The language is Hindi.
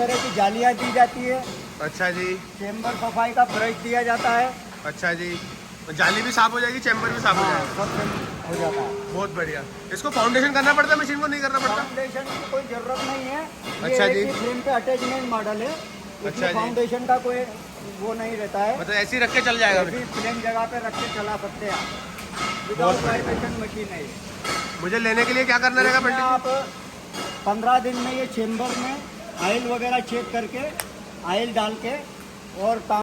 तरह की जालियाँ दी जाती है। अच्छा जी। चेम्बर सफाई का ब्रश दिया जाता है। अच्छा जी, जाली भी साफ हो जाएगी, चैम्बर भी साफ हो हाँ, जाएगा। सब सेम हो जाता है। बहुत बढ़िया। इसको फाउंडेशन करना पड़ता है, मशीन को नहीं करना पड़ता? फाउंडेशन की कोई जरूरत नहीं है। अच्छा ये जी। एक ही फ्रेम पे अटैचमेंट मॉडल है। अच्छा इसमें जी। फाउंडेशन का कोई वो नहीं रहता है। मतलब ऐसे ही रख के चल जाएगा? ऐसी प्लेन जगह पे रख के चला सकते हैं आप। बहुत विदाउट बढ़िया। वाइब्रेशन मशीन है ये। मुझे लेने के लिए क्या करना रहेगा इसमें पंडित जी? आप 15 दिन में ये चेम्बर में ऑयल वगैरह चेक करके ऑयल डाल के और